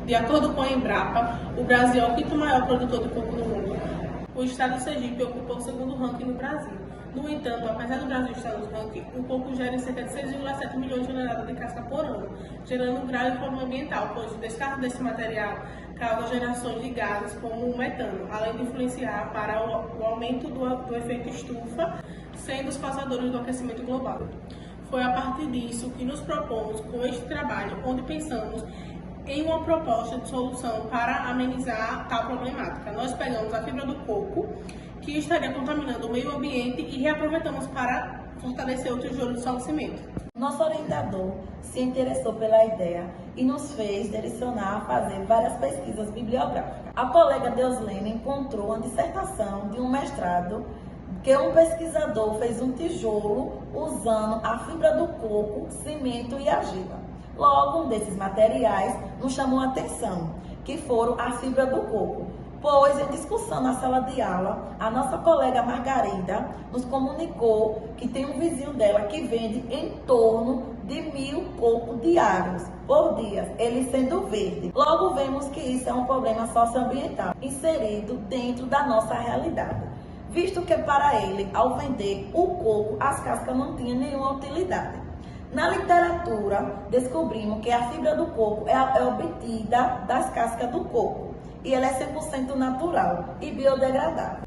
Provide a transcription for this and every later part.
De acordo com a Embrapa, o Brasil é o quinto maior produtor de coco no mundo. O estado do Sergipe ocupa o segundo ranking no Brasil. No entanto, apesar do Brasil estar no ranking, o coco gera cerca de 6,7 milhões de toneladas de casca por ano, gerando um grave problema ambiental, pois o descarte desse material causa gerações de gases como o metano, além de influenciar para o aumento do efeito estufa, sendo os causadores do aquecimento global. Foi a partir disso que nos propomos com este trabalho, onde pensamos em uma proposta de solução para amenizar tal problemática. Nós pegamos a fibra do coco, que estaria contaminando o meio ambiente, e reaproveitamos para fortalecer o tijolo de solo cimento. Nosso orientador se interessou pela ideia e nos fez direcionar a fazer várias pesquisas bibliográficas. A colega Deuslene encontrou uma dissertação de um mestrado que um pesquisador fez um tijolo usando a fibra do coco, cimento e argila. Logo, um desses materiais nos chamou a atenção, que foram a fibra do coco, pois em discussão na sala de aula, a nossa colega Margarida nos comunicou que tem um vizinho dela que vende em torno de 1.000 cocos diários por dia, ele sendo verde. Logo vemos que isso é um problema socioambiental inserido dentro da nossa realidade, visto que para ele, ao vender o coco, as cascas não tinham nenhuma utilidade. Na literatura, descobrimos que a fibra do coco é obtida das cascas do coco e ela é 100% natural e biodegradável.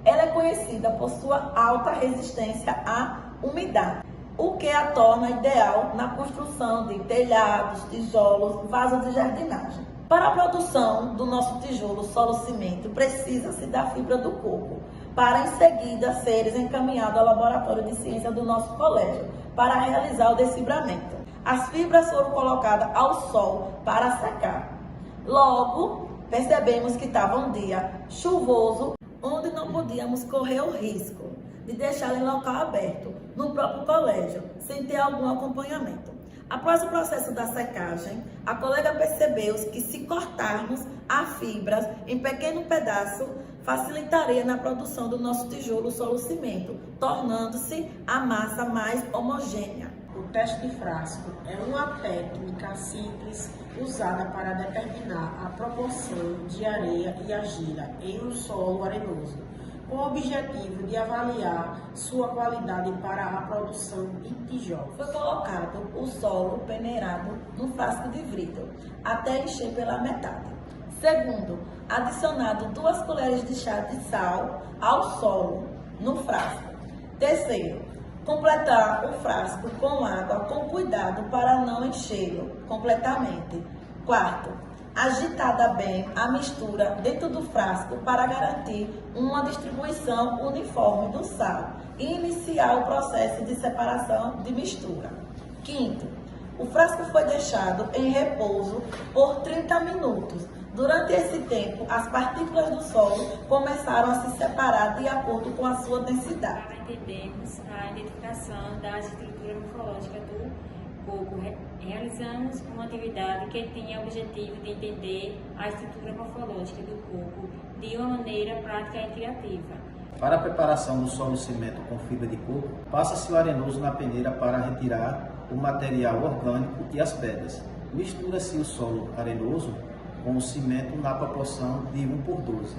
Ela é conhecida por sua alta resistência à umidade, o que a torna ideal na construção de telhados, tijolos, vasos de jardinagem. Para a produção do nosso tijolo solo-cimento, precisa-se da fibra do coco, para em seguida seres encaminhados ao laboratório de ciência do nosso colégio, para realizar o desfibramento. As fibras foram colocadas ao sol para secar. Logo, percebemos que estava um dia chuvoso, onde não podíamos correr o risco de deixá-la em local aberto, no próprio colégio, sem ter algum acompanhamento. Após o processo da secagem, a colega percebeu que se cortarmos as fibras em pequeno pedaço, facilitaria na produção do nosso tijolo solo-cimento, tornando-se a massa mais homogênea. O teste de frasco é uma técnica simples usada para determinar a proporção de areia e argila em um solo arenoso, com o objetivo de avaliar sua qualidade para a produção de tijolos. Foi colocado o solo peneirado no frasco de vidro, até encher pela metade. Segundo, adicionado 2 colheres de chá de sal ao solo no frasco. Terceiro, completar o frasco com água com cuidado para não enchê-lo completamente. Quarto, agitada bem a mistura dentro do frasco para garantir uma distribuição uniforme do sal e iniciar o processo de separação de mistura. Quinto, o frasco foi deixado em repouso por 30 minutos. Durante esse tempo, as partículas do solo começaram a se separar de acordo com a sua densidade. Para entendermos a identificação da estrutura morfológica do coco, realizamos uma atividade que tinha o objetivo de entender a estrutura morfológica do coco de uma maneira prática e criativa. Para a preparação do solo-cimento com fibra de coco, passa-se o arenoso na peneira para retirar o material orgânico e as pedras. Mistura-se o solo arenoso com o cimento na proporção de 1:12.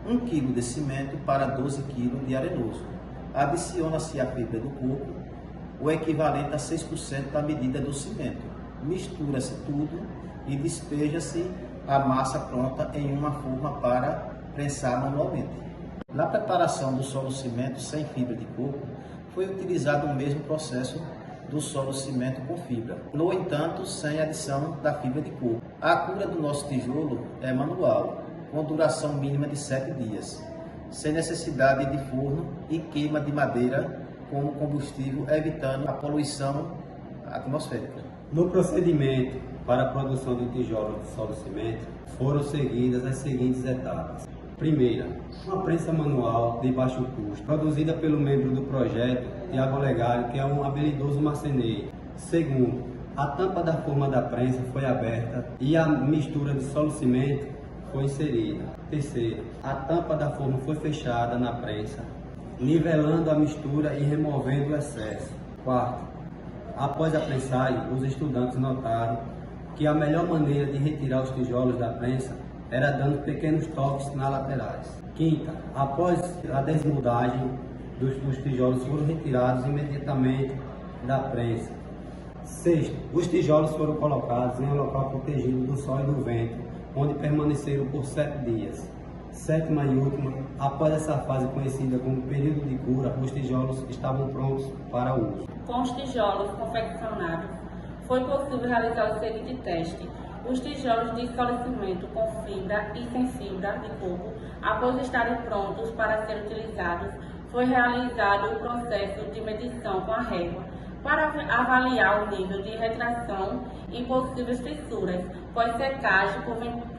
1 kg de cimento para 12 kg de arenoso. Adiciona-se a fibra do coco, o equivalente a 6% da medida do cimento. Mistura-se tudo e despeja-se a massa pronta em uma forma para prensar manualmente. Na preparação do solo-cimento sem fibra de coco, foi utilizado o mesmo processo do solo-cimento com fibra, no entanto, sem adição da fibra de coco. A cura do nosso tijolo é manual, com duração mínima de 7 dias, sem necessidade de forno e queima de madeira como combustível, evitando a poluição atmosférica. No procedimento para a produção de tijolo de solo-cimento, foram seguidas as seguintes etapas. Primeira, uma prensa manual de baixo custo, produzida pelo membro do projeto, Tiago Olegário, que é um habilidoso marceneiro. Segundo, a tampa da forma da prensa foi aberta e a mistura de solo-cimento foi inserida. Terceiro, a tampa da forma foi fechada na prensa, nivelando a mistura e removendo o excesso. Quarto, após a prensagem, os estudantes notaram que a melhor maneira de retirar os tijolos da prensa era dando pequenos toques nas laterais. Quinta, após a desmoldagem dos tijolos foram retirados imediatamente da prensa. Sexto, os tijolos foram colocados em um local protegido do sol e do vento, onde permaneceram por 7 dias. Sétima e última, após essa fase conhecida como período de cura, os tijolos estavam prontos para o uso. Com os tijolos confeccionados, foi possível realizar o seguinte teste. Os tijolos de esclarecimento com fibra e sem fibra de coco, após estarem prontos para ser utilizados, foi realizado o processo de medição com a régua para avaliar o nível de retração e possíveis fissuras, pós-secagem por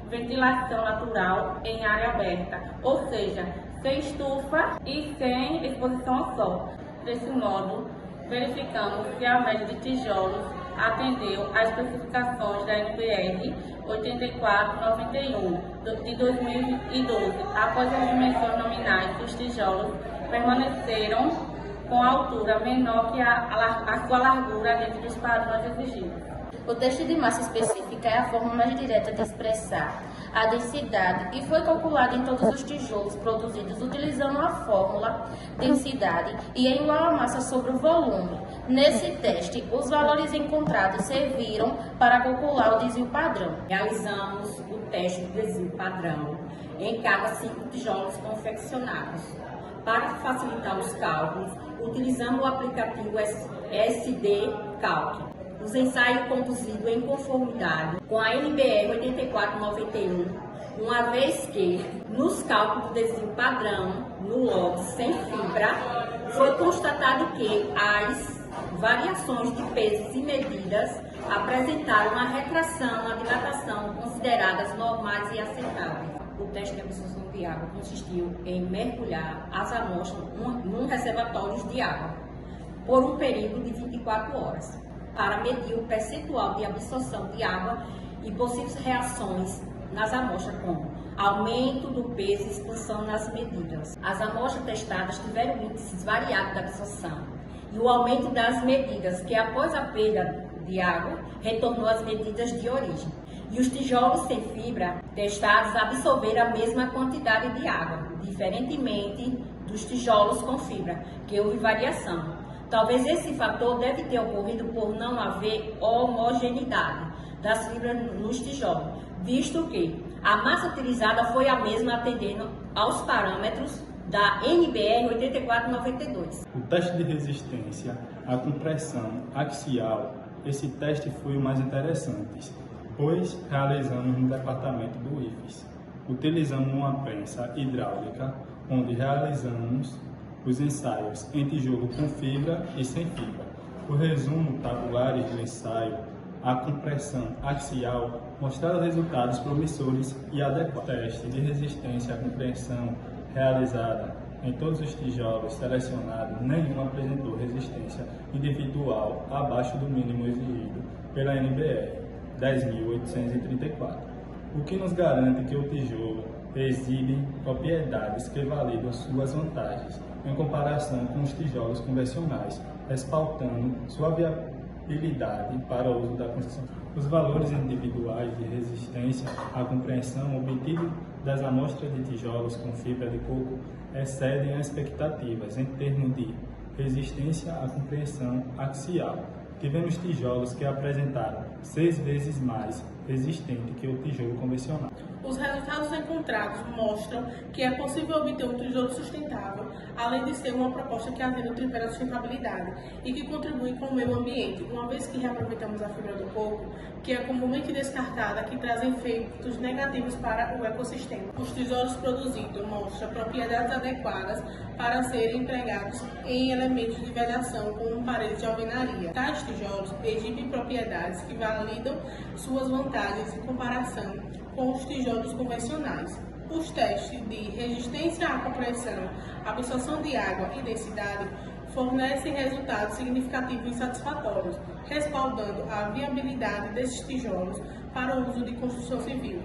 ventilação natural em área aberta, ou seja, sem estufa e sem exposição ao sol. Desse modo, verificamos que a média de tijolos atendeu às especificações da NBR 8491 de 2012. Após as dimensões nominais dos tijolos permaneceram com altura menor que a sua largura dentro dos padrões exigidos. O teste de massa específica é a forma mais direta de expressar a densidade e foi calculada em todos os tijolos produzidos utilizando a fórmula densidade e é igual a massa sobre o volume. Nesse teste, os valores encontrados serviram para calcular o desvio padrão. Realizamos o teste do desvio padrão em cada 5 tijolos confeccionados. Para facilitar os cálculos, utilizamos o aplicativo SD Calc. Os ensaios conduzidos em conformidade com a NBR 8491, uma vez que, nos cálculos do desvio padrão, no lote sem fibra, foi constatado que as variações de pesos e medidas apresentaram uma retração, uma dilatação consideradas normais e aceitáveis. O teste de absorção de água consistiu em mergulhar as amostras num reservatório de água por um período de 24 horas. Para medir o percentual de absorção de água e possíveis reações nas amostras, como aumento do peso e expansão nas medidas. As amostras testadas tiveram índices variados de absorção e o aumento das medidas, que após a perda de água, retornou às medidas de origem. E os tijolos sem fibra testados absorveram a mesma quantidade de água, diferentemente dos tijolos com fibra, que houve variação. Talvez esse fator deve ter ocorrido por não haver homogeneidade das fibras nos tijolos, visto que a massa utilizada foi a mesma atendendo aos parâmetros da NBR 8492. O teste de resistência à compressão axial, esse teste foi o mais interessante, pois realizamos no departamento do IFES. Utilizamos uma prensa hidráulica, onde realizamos os ensaios em tijolo com fibra e sem fibra. O resumo tabulares do ensaio, a compressão axial, mostraram resultados promissores e adequados. O teste de resistência à compressão realizada em todos os tijolos selecionados, nenhum apresentou resistência individual abaixo do mínimo exigido pela NBR 10.834, o que nos garante que o tijolo exibe propriedades que validam suas vantagens em comparação com os tijolos convencionais, respaldando sua viabilidade para o uso da construção. Os valores individuais de resistência à compressão obtidos das amostras de tijolos com fibra de coco excedem as expectativas em termos de resistência à compressão axial. Tivemos tijolos que apresentaram 6 vezes mais resistente que o tijolo convencional. Os resultados encontrados mostram que é possível obter um tijolo sustentável, além de ser uma proposta que atende o tripé da sustentabilidade e que contribui com o meio ambiente, uma vez que reaproveitamos a fibra do coco, que é comumente descartada, que traz efeitos negativos para o ecossistema. Os tijolos produzidos mostram propriedades adequadas para serem empregados em elementos de vedação, como paredes de alvenaria. Tais tijolos exibem propriedades que validam suas vantagens em comparação com os tijolos convencionais. Os testes de resistência à compressão, absorção de água e densidade fornecem resultados significativos e satisfatórios, respaldando a viabilidade desses tijolos para o uso de construção civil.